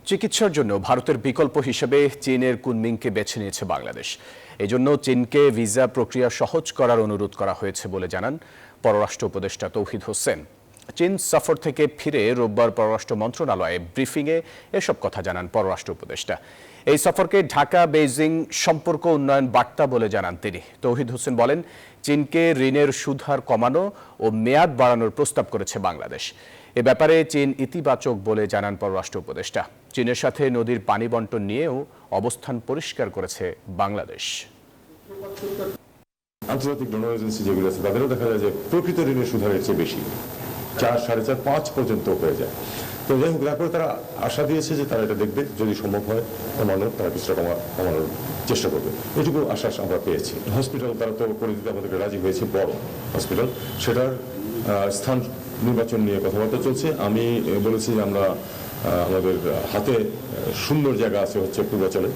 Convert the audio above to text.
চিকিৎসার জন্য ভারতের বিকল্প হিসেবে চীনের কুনমিংকে বেছে নিয়েছে বাংলাদেশ। এজন্য চীনকে ভিসা প্রক্রিয়া সহজ করার অনুরোধ করা হয়েছে বলে জানান পররাষ্ট্র উপদেষ্টা তৌহিদ হোসেন। চীন সফর থেকে ফিরে রোববার পররাষ্ট্র মন্ত্রণালয়ে ব্রিফিংয়ে এসব কথা জানান পররাষ্ট্র উপদেষ্টা। এই সফরকে ঢাকা বেইজিং সম্পর্ক উন্নয়ন বার্তা বলে জানান তিনি। তৌহিদ হোসেন বলেন, চীনকে ঋণের সুদহার কমানো ও মেয়াদ বাড়ানোর প্রস্তাব করেছে বাংলাদেশ। এ ব্যাপারে চীন ইতিবাচক বলে জানান পররাষ্ট্র উপদেষ্টা। চীনের সাথে নদীর পানি বণ্টন নিয়েও অবস্থান পরিষ্কার করেছে বাংলাদেশ। আন্তর্জাতিক ডোনার এজেন্সি যেগুলো আছে তাদেরও দেখা যায় যে প্রকৃত ঋণের সুদের চেয়ে বেশি 4, 4.5, 5 পর্যন্ত হয়ে যায়। তো যাই হোক, তারপরে তারা আশা দিয়েছে যে তারা এটা দেখবে, যদি সম্ভব হয় কমানোর, তারা কিছুটা কমানোর চেষ্টা করবে। এটুকু আশ্বাস আমরা পেয়েছি। হসপিটাল তারা তো করে দিতে আমাদেরকে রাজি হয়েছে, বড় হসপিটাল, সেটার স্থান নির্বাচন নিয়ে কথাবার্তা চলছে। আমি বলেছি যে আমরা আমাদের হাতে সুন্দর জায়গা আছে হচ্ছে পূর্বাঞ্চলে।